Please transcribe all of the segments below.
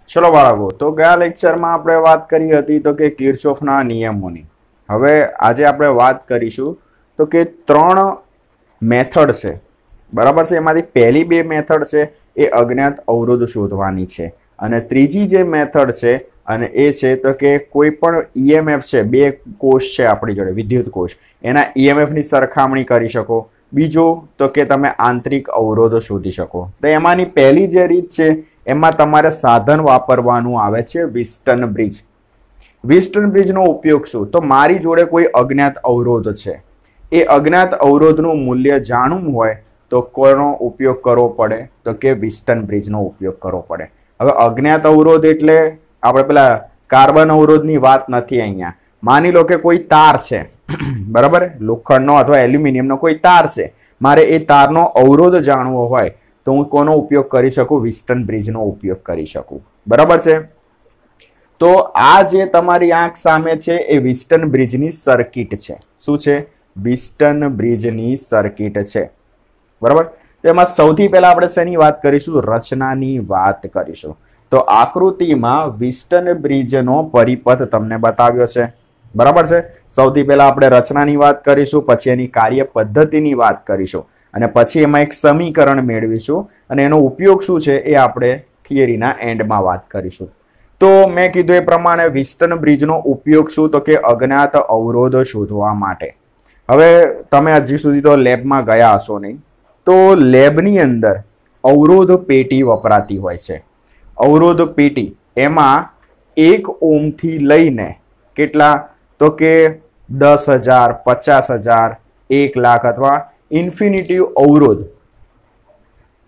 चलो बाळको, तो गया लेक्चर में आपणे बात करी हती तो के किरचॉफना नियमोनी। हवे आजे आपणे बात करीशुं तो के त्रण मेथड छे, बराबर छे। एमांथी पहेली बे मेथड छे ए अज्ञात अवरोध शोधवानी छे अने त्रीजी जे मेथड छे अने ए छे तो के कोई पण ईएमएफ छे, बे कोष छे आपणी जोडे विद्युत कोष, एना ईएमएफ नी सरखामणी करी शको। बीजो तो के तमे आंतरिक अवरोध शोधी शको। तो एमांनी पहेली जे रीत छे एमां तमारे साधन वापरवानुं आवे छे व्हिस्टन ब्रिज। व्हिस्टन ब्रिज नो उपयोग शुं? तो मारी जोड़े कोई अज्ञात अवरोध छे, ए अज्ञात अवरोधनुं मूल्य जाणવું होय तो कोनो उपयोग करवो पड़े? तो के व्हिस्टन ब्रिज नो उपयोग करवो पड़े। हवे अज्ञात अवरोध एटले आपणे पेला कार्बन अवरोधनी वात नथी। अहींया मानी लो के कोई तार छे, बराबर, लोखंडनो अथवा एल्युमिनियमनो कोई तार छे, मारे ए तारनो अवरोध जाणવો होय तो हूँ कोनो उपयोग करी शकूं? व्हिस्टन ब्रिजनो उपयोग करी शकूं, बराबर छे। तो आ जे तमारी आंख सामे छे ए व्हिस्टन ब्रिजनी सर्किट छे। शुं छे? व्हिस्टन ब्रिजनी सर्किट छे, बराबर। तेमां सौथी पहेला आपणे शेनी वात करीशुं? रचनानी वात करीशुं। तो आकृतिमां व्हिस्टन ब्रिजनो परिपथ तमने बताव्यो छे, बराबर छे। सौथी पहेला आपणे रचनानी वात करीशुं, पछी एनी कार्यपद्धतिनी वात करीशुं અને પછી એમાં એક સમીકરણ મેળવીશું અને એનો ઉપયોગ શું છે એ આપણે થિયરીના એન્ડમાં વાત કરીશું। તો મેં કીધું એ પ્રમાણે વ્હિસ્ટન બ્રિજનો ઉપયોગ શું? તો કે અજ્ઞાત અવરોધ શોધવા માટે। હવે તમે હજી સુધી તો લેબમાં ગયા હશો નહીં, તો લેબની અંદર અવરોધ પેટી વપરાતી હોય છે। અવરોધ પેટી એમાં 1 ઓહ્મથી લઈને કેટલા? તો કે 10,000, 50,000, 1 લાખ અથવા ઇન્ફિનિટિવ અવરોધ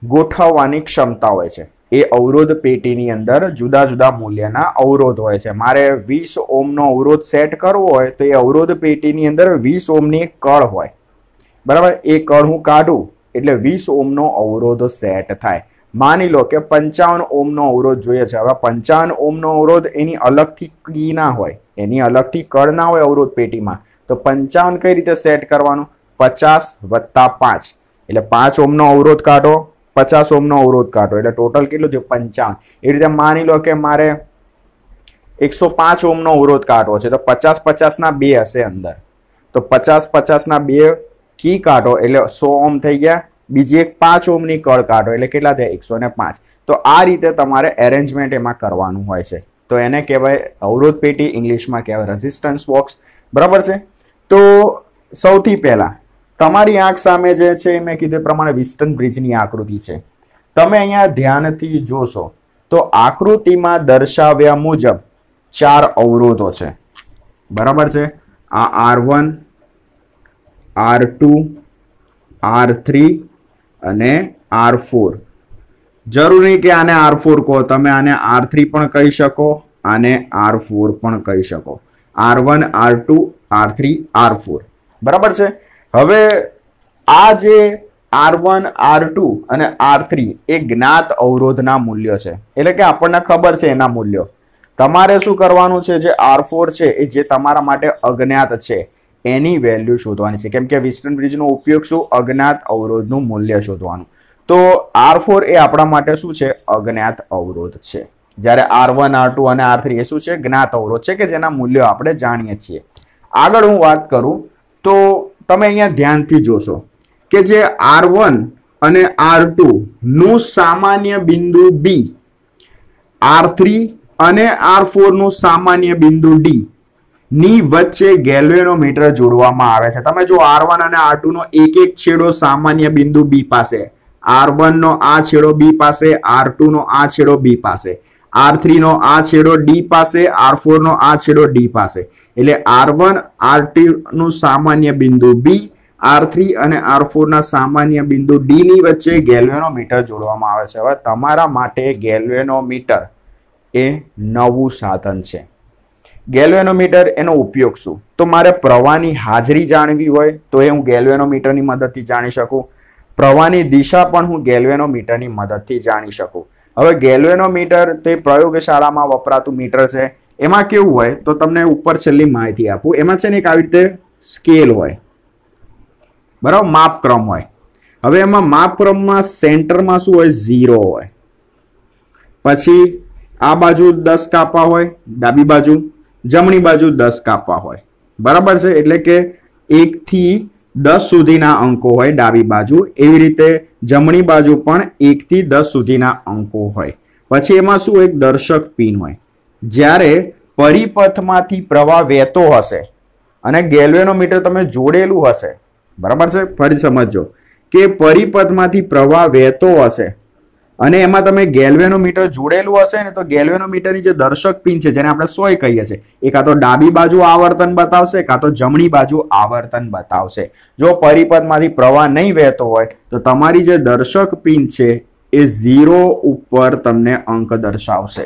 ગોઠવવાની ક્ષમતા હોય છે। એ અવરોધ પેટીની અંદર જુદા જુદા મૂલ્યના અવરોધ હોય છે। મારે 20 ઓહ્મનો અવરોધ સેટ કરવો હોય તો એ અવરોધ પેટીની અંદર 20 ઓહ્મની એક કળ હોય, બરાબર। એ કળ હું કાઢું એટલે 20 ઓહ્મનો અવરોધ સેટ થાય। માની લો કે 55 ઓહ્મનો અવરોધ જોઈએ છે। હવે 55 ઓહ્મનો અવરોધ એની અલગથી કી ના હોય, એની અલગથી કળ ના હોય અવરોધ પેટીમાં, તો 55 કઈ રીતે સેટ કરવાનું? 50 + 5 એટલે 5 ઓહ્મનો અવરોધ કાઢો, 50 ઓહ્મનો અવરોધ કાઢો એટલે ટોટલ કેટલું થયું? 55। એ રીતે માની લો કે મારે 105 ઓહ્મનો અવરોધ કાઢવો છે તો 50-50 ના 2 હશે અંદર, તો 50-50 ના 2 કી કાઢો એટલે 100 ઓહ્મ થઈ ગયા। બીજી એક 5 ઓહ્મની કળ કાઢો એટલે કેટલા થયા? 105। તો આ રીતે તમારે એરેન્જમેન્ટ એમાં કરવાનું હોય છે। તો એને કહેવાય અવરોધ પેટી, ઇંગ્લિશમાં કહેવાય રેઝિસ્ટન્સ બોક્સ, બરાબર છે। તો સૌથી પહેલા તમારી આંખ સામે જે છે મેં કીધું પ્રમાણે વ્હિસ્ટન બ્રિજની આકૃતિ છે। તમે અહીંયા ધ્યાનથી જોશો તો આકૃતિમાં દર્શાવ્યા મુજબ 4 અવરોધો છે, બરાબર છે। આ R1, R2, R3 અને R4। જરૂર નહીં કે આને R4 કહો, તમે આને R3 પણ કહી શકો, આને R4 પણ કહી શકો। R1, R2, R3, R4, બરાબર છે। હવે આ જે R1, R2 અને R3 એ જ્ઞાત અવરોધના મૂલ્યો છે, એટલે કે આપણને ખબર છે એના મૂલ્યો। તમારે શું કરવાનું છે? જે R4 છે એ જે તમારા માટે અજ્ઞાત છે એની વેલ્યુ શોધવાની છે, કેમ કે વ્હિસ્ટન બ્રિજનો ઉપયોગ શું? અજ્ઞાત અવરોધનું મૂલ્ય શોધવાનું। તો R4 એ આપણા માટે શું છે? અજ્ઞાત અવરોધ છે। જ્યારે R1, R2 અને R3 એ શું છે? જ્ઞાત અવરોધ છે કે જેના મૂલ્યો આપણે જાણીએ છીએ। આગળ હું વાત કરું તો તમે અહીંયા ધ્યાનથી જોશો કે જે R1 અને R2 નું સામાન્ય બિંદુ B, R3 અને R4 નું સામાન્ય બિંદુ D ની વચ્ચે ગેલ્વેનોમીટર જોડવામાં આવે છે। તમે જો R1 અને R2 નો એક એક છેડો સામાન્ય બિંદુ B પાસે, R1 નો આ છેડો B પાસે, R2 નો આ છેડો B પાસે, R3 નો આ છેડો D પાસે, R4 નો આ છેડો D પાસે, એટલે R1, R2 નું સામાન્ય બિંદુ B, R3 અને R4 ના સામાન્ય બિંદુ D ની વચ્ચે ગેલ્વેનોમીટર જોડવામાં આવે છે। હવે તમારા માટે ગેલ્વેનોમીટર એ નવું સાધન છે। ગેલ્વેનોમીટર એનો ઉપયોગ શું? તો મારે પ્રવાહની હાજરી જાણવી હોય તો એ હું ગેલ્વેનોમીટરની મદદથી જાણી શકું। પ્રવાહની દિશા પણ હું ગેલ્વેનોમીટરની મદદથી જાણી શકું। હવે ગેલ્વેનોમીટર તે પ્રયોગશાળામાં વપરાતું મીટર છે। એમાં કેવું હોય તો તમને ઉપર છેલ્લી માહિતી આપું। એમાં છે ને એક આવી રીતે સ્કેલ હોય, બરાબર, માપક્રમ હોય। હવે એમાં માપક્રમમાં સેન્ટરમાં શું હોય? 0 હોય। પછી આ બાજુ 10 કાપા હોય, ડાબી બાજુ, જમણી બાજુ 10 કાપા હોય, બરાબર છે. એટલે કે 1 થી 10 સુધીના અંકો હોય ડાબી બાજુ, એવી રીતે જમણી બાજુ પણ 1 થી 10 સુધીના અંકો હોય. પછી એમાં શું એક દર્શક પિન હોય. જ્યારે પરિપથમાંથી પ્રવાહ વહેતો હશે અને ગેલ્વેનોમીટર તમે જોડેલું હશે, બરાબર છે, ફરી સમજો કે પરિપથમાંથી પ્રવાહ વહેતો હશે અને એમાં તમે ગેલ્વેનોમીટર જોડેલું હશે ને, તો ગેલ્વેનોમીટરની જે દર્શક પિન છે, જેને આપણે સોય કહીએ છીએ, એ કાં તો ડાબી બાજુ આવર્તન બતાવશે, કાં તો જમણી બાજુ આવર્તન બતાવશે. જો પરિપથમાંથી પ્રવાહ નહીં વહેતો હોય તો તમારી જે દર્શક પિન છે એ 0 ઉપર તમને અંક દર્શાવશે.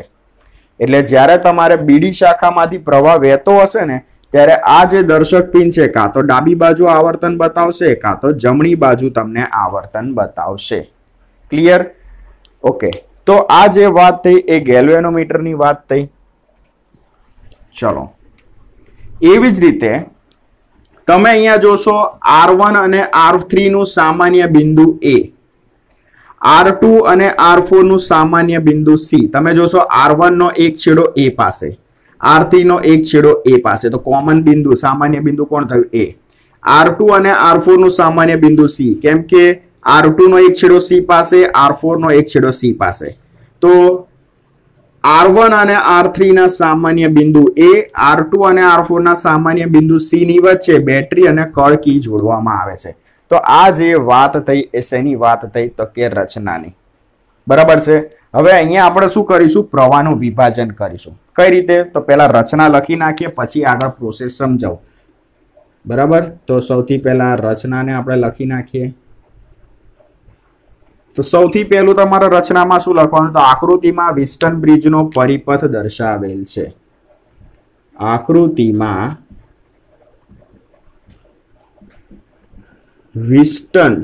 એટલે જ્યારે તમારે બીડી શાખામાંથી પ્રવાહ વહેતો હશે ને, ત્યારે આ જે દર્શક પિન છે કાં તો ડાબી બાજુ આવર્તન બતાવશે, કાં તો જમણી બાજુ તમને આવર્તન બતાવશે. ક્લિયર? ઓકે, તો આ જે વાત થઈ એ ગેલ્વેનોમીટરની વાત થઈ. ચલો, એવી જ રીતે તમે અહીંયા જોશો R1 અને R3 નું સામાન્ય બિંદુ A, R2 અને R4 નું સામાન્ય બિંદુ C. તમે જોશો R1 નો એક છેડો A પાસે, R3 નો એક છેડો A પાસે, તો કોમન બિંદુ, સામાન્ય બિંદુ કોણ થયું? A. R2 અને R4 નું સામાન્ય બિંદુ C, કેમ કે R2 નો એક છેડો C પાસે, R4 નો એક છેડો C પાસે. તો R1 અને R3 ના સામાન્ય બિંદુ A, R2 અને R4 ના સામાન્ય બિંદુ C ની વચ્ચે બેટરી અને કળકી જોડવામાં આવે છે. તો આ જે વાત થઈ એ શેની વાત થઈ? તો કે રચનાની. બરાબર છે. હવે અહીંયા આપણે શું કરીશું? પ્રવાહનું વિભાજન કરીશું. કઈ રીતે? તો પહેલા રચના લખી નાખીએ, પછી આગળ પ્રોસેસ સમજાવું. બરાબર, તો સૌથી પહેલા રચનાને આપણે લખી નાખીએ. તો સૌથી પહેલું તમારે રચનામાં શું લખવાનું? તો આકૃતિમાં વિસ્ટન બ્રિજનો પરિપથ દર્શાવેલ છે. આકૃતિમાં વિસ્ટન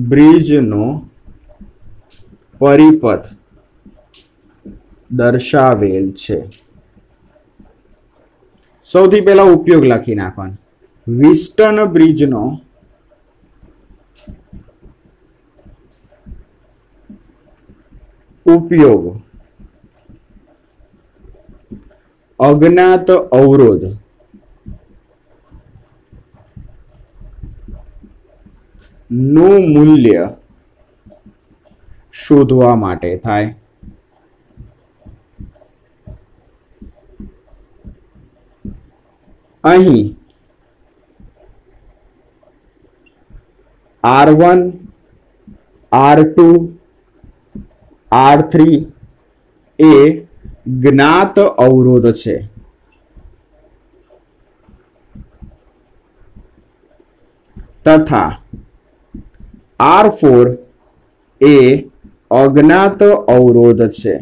બ્રિજનો પરિપથ દર્શાવેલ છે. સૌથી પહેલા ઉપયોગ લખી નાખવાનો. વિસ્ટન બ્રિજનો ઉપયોગ અજ્ઞાત અવરોધ નું મૂલ્ય શોધવા માટે થાય. અહીં R1, R2, R3 એ જ્ઞાત અવરોધ છે. તથા R4 એ અજ્ઞાત અવરોધ છે.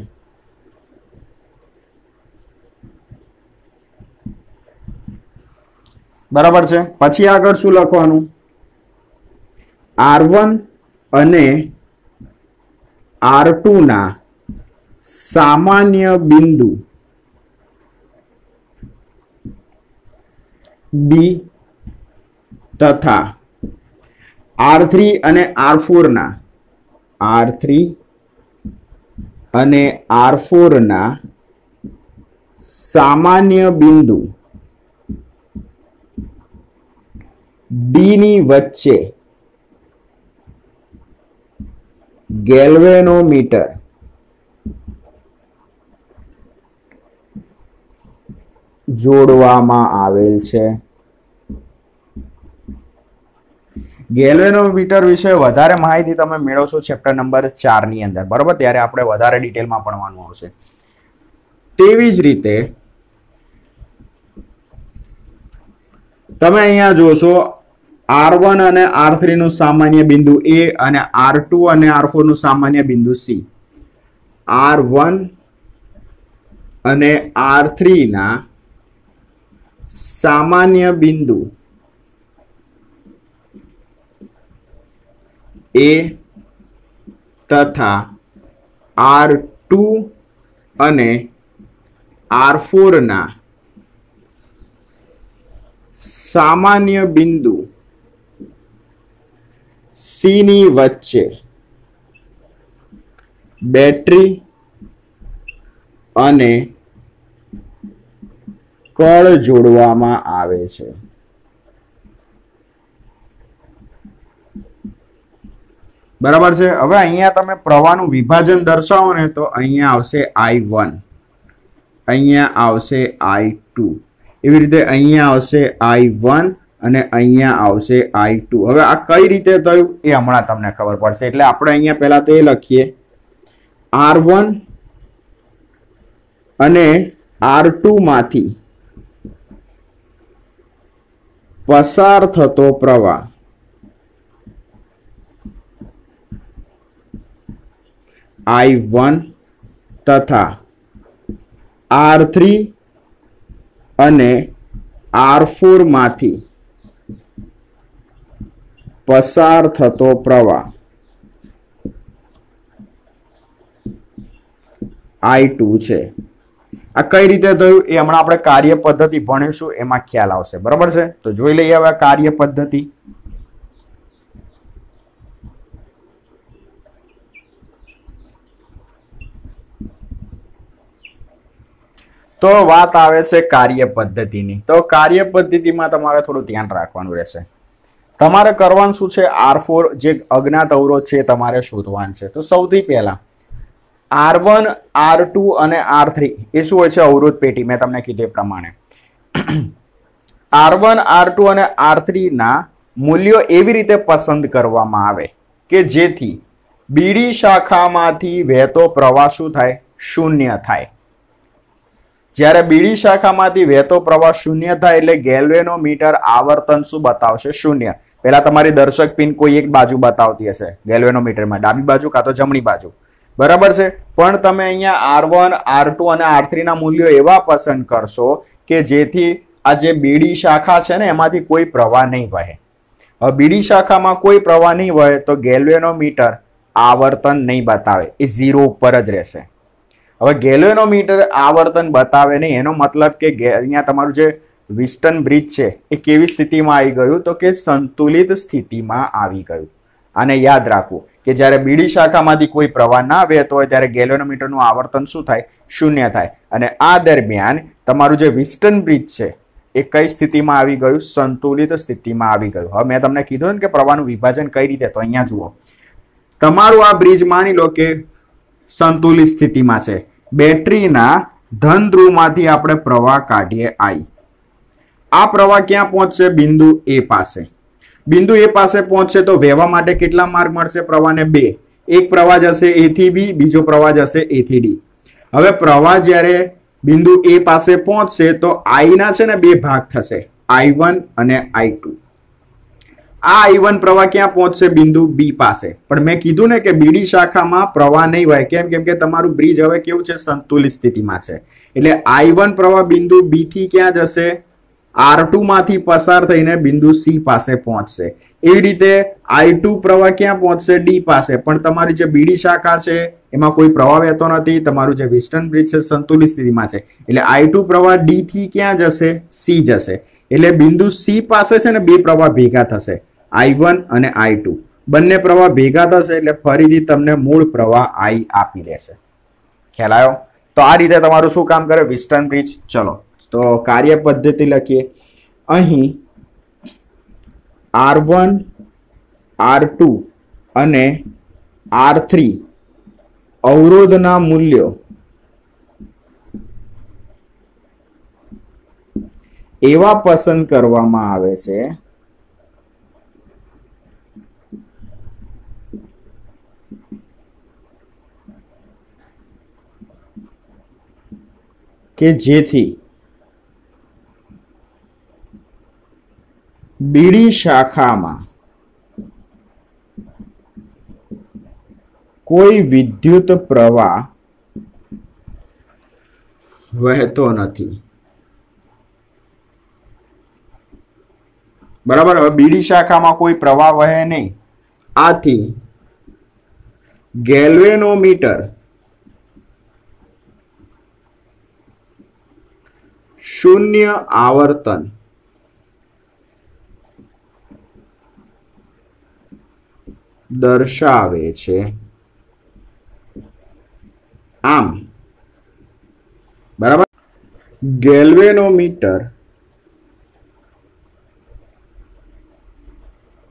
બરાબર છે. પછી આગળ શું લખવાનું? R1 અને R2 ના સામાન્ય બિંદુ B તથા R3 અને R4 ના સામાન્ય બિંદુ D ની વચ્ચે ગેલ્વેનોમીટર જોડવામાં આવેલ છે. ગેલ્વેનોમીટર વિશે વધારે માહિતી તમે મેળવશો ચેપ્ટર નંબર 4 ની અંદર, બરોબર? ત્યારે આપણે વધારે ડિટેલમાં ભણવાનું આવશે. તેવી જ રીતે તમે અહીંયા જોશો R1 અને R3 નું સામાન્ય બિંદુ A અને R2 અને R4 નું સામાન્ય બિંદુ C. R1 અને R3 ના સામાન્ય બિંદુ A તથા R2 અને R4 ના સામાન્ય બિંદુ C ની વચ્ચે બેટરી અને કળ જોડવામાં આવે છે. બરાબર છે. હવે અહીંયા તમે પ્રવાહનું વિભાજન દર્શાવો ને તો અહીંયા આવશે I1, અહીંયા આવશે I2, એવી રીતે અહીંયા આવશે I1 અને અહીંયા આવશે I2. હવે આ કઈ રીતે થયું એ હમણાં તમને ખબર પડશે. એટલે આપણે અહીંયા પહેલા તો એ લખીએ R1 અને R2 માંથી પસાર થતો પ્રવાહ I1 તથા R3 અને R4 માંથી પસાર થતો પ્રવાહ I2 છે. આ કઈ રીતે થયું એ હમણાં આપણે કાર્ય પદ્ધતિ ભણીશું, એમાં ખ્યાલ આવશે. બરાબર છે. તો જોઈ લઈએ હવે કાર્ય પદ્ધતિ. તો વાત આવે છે કાર્ય પદ્ધતિની. તો કાર્ય પદ્ધતિમાં તમારે થોડું ધ્યાન રાખવાનું રહેશે. તમારે કરવાનું શું છે, R4 જે અજ્ઞાત અવરોધ છે તમારે શોધવાનું છે. તો સૌથી પહેલા R1, R2 અને R3 એ શું હોય છે, અવરોધ પેટી. મેં તમને કીધું એ પ્રમાણે R1, R2 અને R3 ના મૂલ્યો એવી રીતે પસંદ કરવામાં આવે કે જેથી બીડી શાખામાંથી વહેતો પ્રવાહ શું થાય, શૂન્ય થાય. જ્યારે બીડી શાખામાંથી વહેતો પ્રવાહ શૂન્ય થાય એટલે ગેલ્વેનોમીટર આવર્તન શું બતાવશે, શૂન્ય. પહેલા તમારી દર્શક પિન કોઈ એક બાજુ બતાવતી હશે ગેલ્વેનોમીટરમાં, ડાબી બાજુ કાં તો જમણી બાજુ. બરાબર છે. પણ તમે અહીંયા R1, R2 અને R3 ના મૂલ્યો એવા પસંદ કરશો કે જેથી આ જે બીડી શાખા છે ને એમાંથી કોઈ પ્રવાહ નહીં વહે. હવે બીડી શાખામાં કોઈ પ્રવાહ નહીં વહે તો ગેલ્વેનોમીટર આવર્તન નહીં બતાવે, એ 0 ઉપર જ રહેશે. હવે ગેલ્વેનોમીટર આવર્તન બતાવે નહીં એનો મતલબ કે અહીંયા તમારું જે વિસ્ટન બ્રિજ છે એ કેવી સ્થિતિમાં આવી ગયું, તો કે સંતુલિત સ્થિતિમાં આવી ગયું. આને યાદ રાખવું કે જ્યારે બીડી શાખામાંથી કોઈ પ્રવાહ ના વહેતો હોય ત્યારે ગેલ્વેનોમીટરનું આવર્તન શું થાય, શૂન્ય થાય. અને આ દરમિયાન તમારું જે વિસ્ટન બ્રિજ છે એ કઈ સ્થિતિમાં આવી ગયું, સંતુલિત સ્થિતિમાં આવી ગયું. હવે મેં તમને કીધું ને કે પ્રવાહનું વિભાજન કઈ રીતે, તો અહીંયા જુઓ. તમારું આ બ્રિજ માની લો કે સંતુલિત સ્થિતિમાં છે. બેટરીના ધન ધ્રુવમાંથી આપણે પ્રવાહ કાઢીએ I. આ પ્રવાહ ક્યાં પહોંચશે, બિંદુ A પાસે. બિંદુ A પાસે પહોંચશે તો વહેવા માટે કેટલા માર્ગ મળશે પ્રવાહને, 2. એક પ્રવાહ જશે A થી B, બીજો પ્રવાહ જશે A થી D. હવે પ્રવાહ જ્યારે બિંદુ A પાસે પહોંચશે તો I ના છે ને 2 ભાગ થશે, I1 અને I2. આ I1 પ્રવાહ ક્યાં પહોંચશે, બિંદુ B પાસે. પણ મેં કીધું ને કે બીડી શાખામાં પ્રવાહ નહીં વહે. કેમ? કેમ કે તમારું બ્રિજ હવે કેવું છે, સંતુલિત સ્થિતિમાં છે. એટલે I1 પ્રવાહ બિંદુ B થી ક્યાં જશે, R2 માંથી પસાર થઈને બિંદુ C પાસે પહોંચશે. એવી રીતે I2 પ્રવાહ ક્યાં પહોંચશે, D પાસે. પણ તમારી જે બીડી શાખા છે એમાં કોઈ પ્રવાહ વહેતો નથી, તમારું જે વિસ્ટન બ્રિજ છે સંતુલિત સ્થિતિમાં છે. એટલે I2 પ્રવાહ D થી ક્યાં જશે, C જશે. એટલે બિંદુ C પાસે છે ને 2 પ્રવાહ ભેગા થશે, I1 અને I2. બંને પ્રવાહ ભેગા થશે એટલે ફરીથી તમને મૂળ પ્રવાહ I આપી દેશે. ખ્યાલ આવ્યો? તો આ રીતે તમારું શું કામ કરે, વિસ્ટન બ્રિજ. ચલો તો કાર્ય પદ્ધતિ લખીએ. અહીં R1, R2 અને R3 અવરોધના મૂલ્યો એવા પસંદ કરવામાં આવે છે કે જેથી બીડી શાખામાં કોઈ વિદ્યુત પ્રવાહ વહેતો નથી. બરાબર. હવે બીડી શાખામાં કોઈ પ્રવાહ વહે નહીં. આથી ગેલ્વેનોમીટર શૂન્ય આવર્તન દર્શાવે છે. ગેલ્વેનોમીટર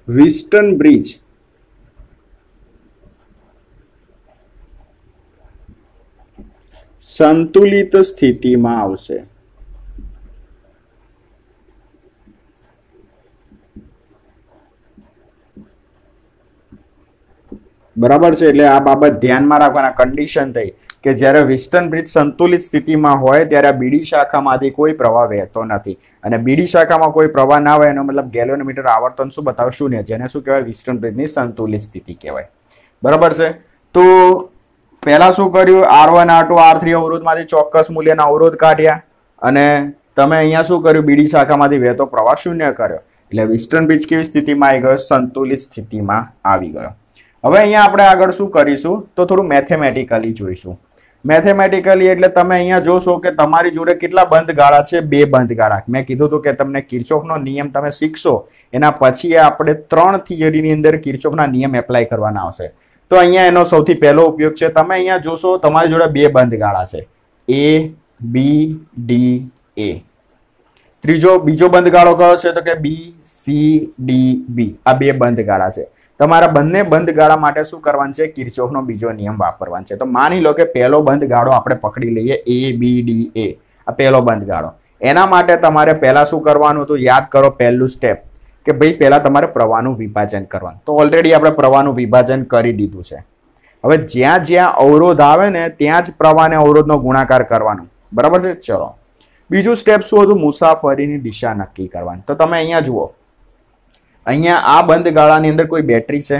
વિસ્ટન બ્રિજ સંતુલિત સ્થિતિમાં આવશે. બરાબર છે. એટલે આ બાબત ધ્યાનમાં રાખવાના. કન્ડિશન થઈ કે જ્યારે વિસ્ટન બ્રિજ સંતુલિત સ્થિતિમાં હોય ત્યારે બીડી શાખામાંથી કોઈ પ્રવાહ વહેતો નથી, અને બીડી શાખામાં કોઈ પ્રવાહ ના હોય એનો મતલબ ગેલ્વેનોમીટર આવર્તન શું બતાવે? શૂન્ય. જેને શું કહેવાય? વિસ્ટન બ્રિજની સંતુલિત સ્થિતિ કહેવાય. બરાબર છે. તો પહેલા શું કર્યું? R1 R2 R3 અવરોધમાંથી ચોક્કસ મૂલ્યના અવરોધ કાઢ્યા, અને તમે અહીંયા શું કર્યું? બીડી શાખામાંથી વહેતો પ્રવાહ શૂન્ય કર્યો. એટલે વિસ્ટન બ્રિજ કેવી સ્થિતિમાં આવી ગયો? સંતુલિત સ્થિતિમાં આવી ગયો. હવે અહીંયા આપણે આગળ શું કરીશું તો થોડું મેથેમેટિકલી જોઈશું. મેથેમેટિકલી એટલે તમે અહીંયા જોશો કે તમારી જોડે કેટલા બંધ ગાળા છે? 2 બંધ ગાળા. મેં કીધું હતું કે તમને કિર્ચોફનો નિયમ તમે શીખશો એના પછી આપણે 3 થિયરીની અંદર કિર્ચોફના નિયમ એપ્લાય કરવાના આવશે. તો અહીંયા એનો સૌથી પહેલો ઉપયોગ છે. તમે અહીંયા જોશો તમારી જોડે 2 બંધ ગાળા છે, A B D A. બીજો બંધ ગાળો કયો છે? તો કે B C D B. આ 2 બંધ ગાળા છે. તમારા બંને બંધ ગાળા માટે શું કરવાનું છે? કિર્ચોફનો બીજો નિયમ વાપરવાનો છે. તો માની લો કે પહેલો બંધ ગાળો આપણે પકડી લઈએ, A B D A. આ પહેલો બંધ ગાળો. એના માટે તમારે પહેલા શું કરવાનું હતું? યાદ કરો પહેલું સ્ટેપ કે ભાઈ પહેલા તમારે પ્રવાહનું વિભાજન કરવાનું. તો ઓલરેડી આપણે પ્રવાહનું વિભાજન કરી દીધું છે. હવે જ્યાં જ્યાં અવરોધ આવે ને ત્યાં જ પ્રવાહ અને અવરોધનો ગુણાકાર કરવાનો. બરાબર છે. ચલો, બીજું સ્ટેપ શું હતું? મુસાફરીની દિશા નક્કી કરવાની. તો તમે અહીંયા જુઓ, અહીંયા આ બંધ ગાળાની અંદર કોઈ બેટરી છે?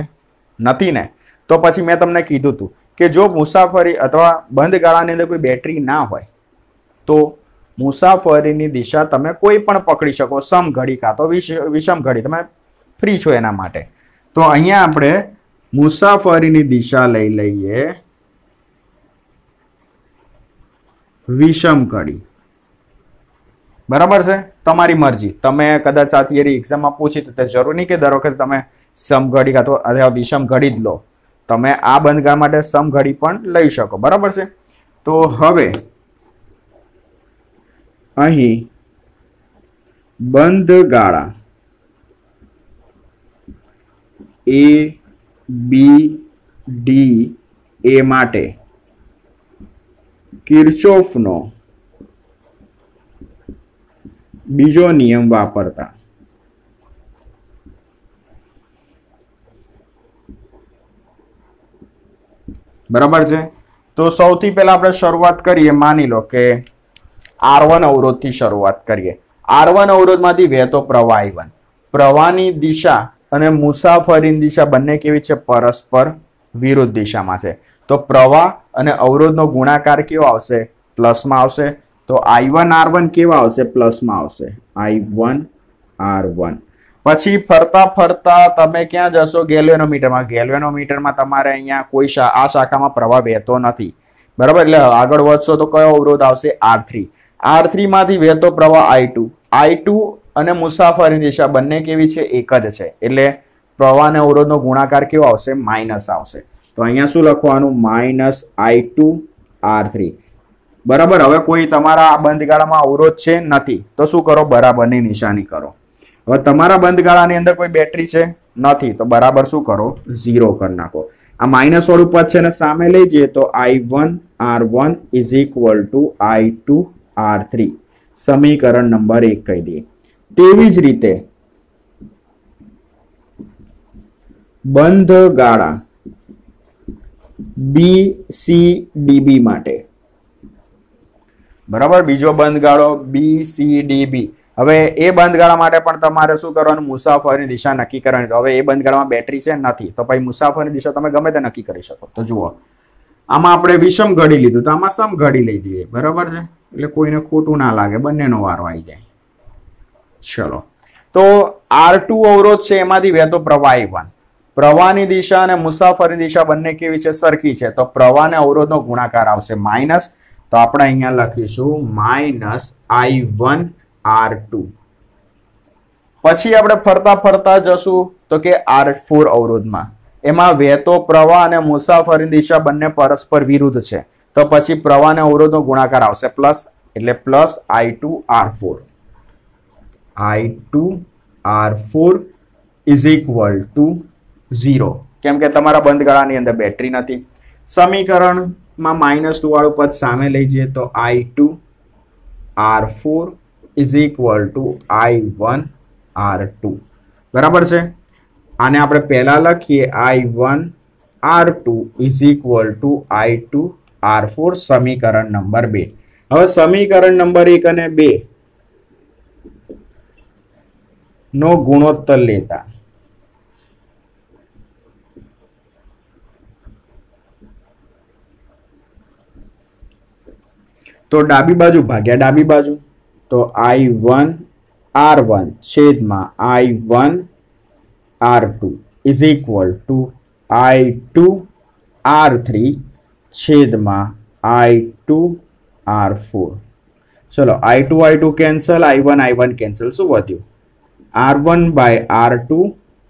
નથી ને. તો પછી મેં તમને કીધું હતું કે જો મુસાફરી અથવા બંધ ગાળાની અંદર કોઈ બેટરી ના હોય તો મુસાફરીની દિશા તમે કોઈ પણ પકડી શકો, સમઘડી કાં તો વિષમ ઘડી, તમે ફ્રી છો એના માટે. તો અહીંયા આપણે મુસાફરીની દિશા લઈ લઈએ વિષમ ઘડી. બરાબર છે. તમારી મરજી. તમે કદાચ આ થિયરી એક્ઝામમાં પૂછી તો જરૂર નહીં કે દર વખતે તમે સમઘડી અથવા વિષમ ઘડી જ લો. તમે આ બંધ ગાળા માટે સમઘડી પણ લઈ શકો. બરાબર છે. તો હવે અહીં બંધ ગાળા A B D A માટે કિર્ચોફનો બીજો નિયમ વાપરતા બરાબર છે. તો સૌથી પહેલા આપણે શરૂઆત કરીએ. માની લો કે R1 અવરોધથી શરૂઆત કરીએ. R1 અવરોધમાંથી વહેતો પ્રવાહ I1. પ્રવાહની દિશા અને મુસાફરીની દિશા બંને કેવી છે? પરસ્પર વિરુદ્ધ દિશામાં છે. તો પ્રવાહ અને અવરોધનો ગુણાકાર કેવો આવશે? પ્લસમાં આવશે. તો I1 R1 કેવા આવશે? પ્લસમાં આવશે. I1 R1. પછી ફરતા ફરતા તમે ક્યાં જશો? ગેલ્વેનોમીટરમાં. ગેલ્વેનોમીટરમાં તમારે અહીંયા કોઈ આ શાખામાં પ્રવાહ વહેતો નથી. બરાબર. એટલે આગળ વધશો તો કયો અવરોધ આવશે? R3. R3 માંથી વહેતો પ્રવાહ I2. I2 અને મુસાફરીની દિશા બંને કેવી છે? એક જ છે. એટલે પ્રવાહ અને અવરોધનો ગુણાકાર કેવો આવશે? માઇનસ આવશે. તો અહીંયા શું લખવાનું? Minus I2 R3. બરાબર. હવે કોઈ તમારા આ બંધ ગાળામાં અવરોધ છે? નથી. તો શું કરો? બરાબરની નિશાની કરો. હવે તમારા બંધ ગાળાની અંદર કોઈ બેટરી છે? નથી. તો બરાબર શું કરો? 0 કરી નાખો. આ માઇનસ વાળું પદ છે ને સામે લઈ જઈએ તો I1 R1 is equal to I2 R3. સમીકરણ નંબર 1 કહી દઈએ. તેવી જ રીતે બંધ ગાળા BCDB માટે. બરાબર. બીજો બંધ ગાળો BCDB. હવે એ બંધ ગાળા માટે પણ તમારે શું કરવાનું? મુસાફરીની દિશા નક્કી કરવાની. હવે એ બંધ ગાળામાં બેટરી છે? નથી. તો પછી મુસાફરીની દિશા તમે ગમે તે નક્કી કરી શકો. તો જુઓ, આમાં આપણે વિષમ ઘડી લીધું તો આમાં સમઘડી લઈ દઈએ. બરાબર છે. એટલે કોઈને ખોટું ના લાગે, બંનેનો વારો આવી જાય. ચલો, તો R2 અવરોધ છે એમાંથી વહેતો પ્રવાહ I1. પ્રવાહની દિશા અને મુસાફરીની દિશા બંને કેવી છે? સરખી છે. તો પ્રવાહ અને અવરોધનો ગુણાકાર આવશે માઇનસ. તો આપણે અહીંયા લખીશું માઇનસ I1 R2. પછી આપણે ફરતા ફરતા જશું તો કે R4 અવરોધમાં. એમાં વહેતો પ્રવાહ અને મુસાફરીની દિશા બંને પરસ્પર વિરુદ્ધ છે. તો પછી પ્રવાહ અને અવરોધનો ગુણાકાર આવશે પ્લસ એટલે plus I2R4 I2R4 is equal to 0 કેમ કે તમારા બંધ ગાળાની અંદર બેટરી નથી. સમીકરણમાં -2 વાળું પદ સામે લઈ જઈએ તો I2R4 is equal to I1R2 બરાબર છે. આને આપણે પહેલા લખીએ I1R2 is equal to I2R4 સમીકરણ નંબર 2. હવે સમીકરણ નંબર 1 અને 2 નો ગુણોત્તર લેતા તો ડાબી બાજુ ભાગ્યા ડાબી બાજુ તો I1R1 છેદમાં I1R2 is equal to I2R3 છેદમાં I2R4. ચલો I2 કેન્સલ, I1 કેન્સલ. શું વધ્યું? R1/R2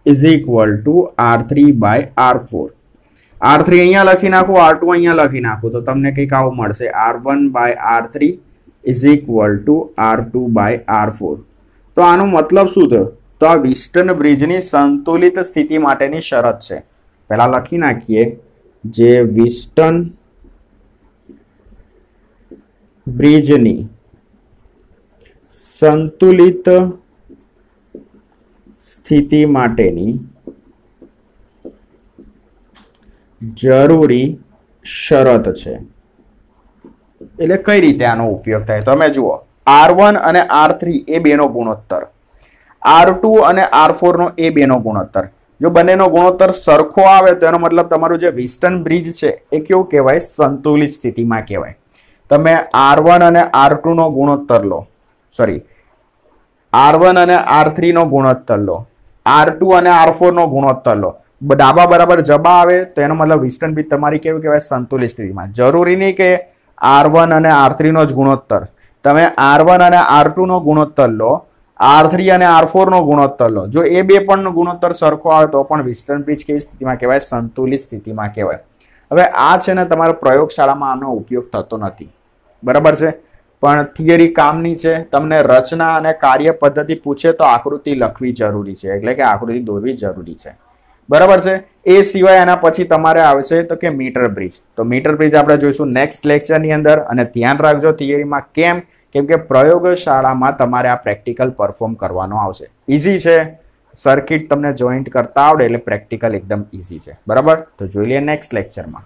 is equal to R3/R4. R3 અહીંયા લખી નાખો, R2 અહીંયા લખી નાખો તો તમને કંઈક આવું મળશે. R1/R3 is equal to R2/R4. તો આનો મતલબ શું થયો? તો આ વિસ્ટન બ્રિજની સંતુલિત સ્થિતિ માટેની શરત છે. પહેલા લખી નાખીએ જે વિસ્ટન બ્રિજની સંતુલિત સ્થિતિ માટેની જરૂરી શરત છે. એટલે કઈ રીતે આનો ઉપયોગ થાય તમે જુઓ. R1 અને R3 એ બેનો ગુણોત્તર, R2 અને R4 નો એ બેનો ગુણોત્તર. જો બંનેનો ગુણોત્તર સરખો આવે તો એનો મતલબ તમારું જે વિસ્ટન બ્રિજ છે એ કેવું કહેવાય? સંતુલિત સ્થિતિમાં કહેવાય. તમે R1 અને R2 નો ગુણોત્તર લો, સોરી R1 અને R3 નો ગુણોત્તર લો, R2 અને R4 નો ગુણોત્તર લો, ડાબા બરાબર જબા આવે તો એનો મતલબ વિસ્ટન બ્રિજ તમારી કેવું કહેવાય? સંતુલિત સ્થિતિમાં. જરૂરી નહીં કે R1 અને R3 નો જ ગુણોત્તર, તમે R1 અને R2 નો ગુણોત્તર લો, R3 અને R4 નો ગુણોત્તર લો. જો એ બે પણ ગુણોત્તર સરખો આવે તો પણ વિસ્ટન બ્રિજ કેવી સ્થિતિમાં કહેવાય? સંતુલિત સ્થિતિમાં કહેવાય. હવે આ છે ને તમારા પ્રયોગશાળામાં આનો ઉપયોગ થતો નથી, બરાબર છે, પણ થિયરી કામની છે. તમને રચના અને કાર્ય પદ્ધતિ પૂછે તો આકૃતિ લખવી જરૂરી છે, એટલે કે આકૃતિ દોરવી જરૂરી છે, બરાબર છે. એ સિવાય એના પછી તમારે આવશે તો કે મીટર બ્રિજ. તો મીટર બ્રિજ આપણે જોઈશું નેક્સ્ટ લેક્ચરની અંદર. અને ધ્યાન રાખજો થિયરીમાં કેમ કે પ્રયોગશાળામાં તમારે આ પ્રેક્ટિકલ પરફોર્મ કરવાનો આવશે. ઇઝી છે, સર્કિટ તમને જોઈન્ટ કરતા આવડે એટલે પ્રેક્ટિકલ એકદમ ઇઝી છે, બરાબર. તો જોઈ લઈએ નેક્સ્ટ લેક્ચરમાં.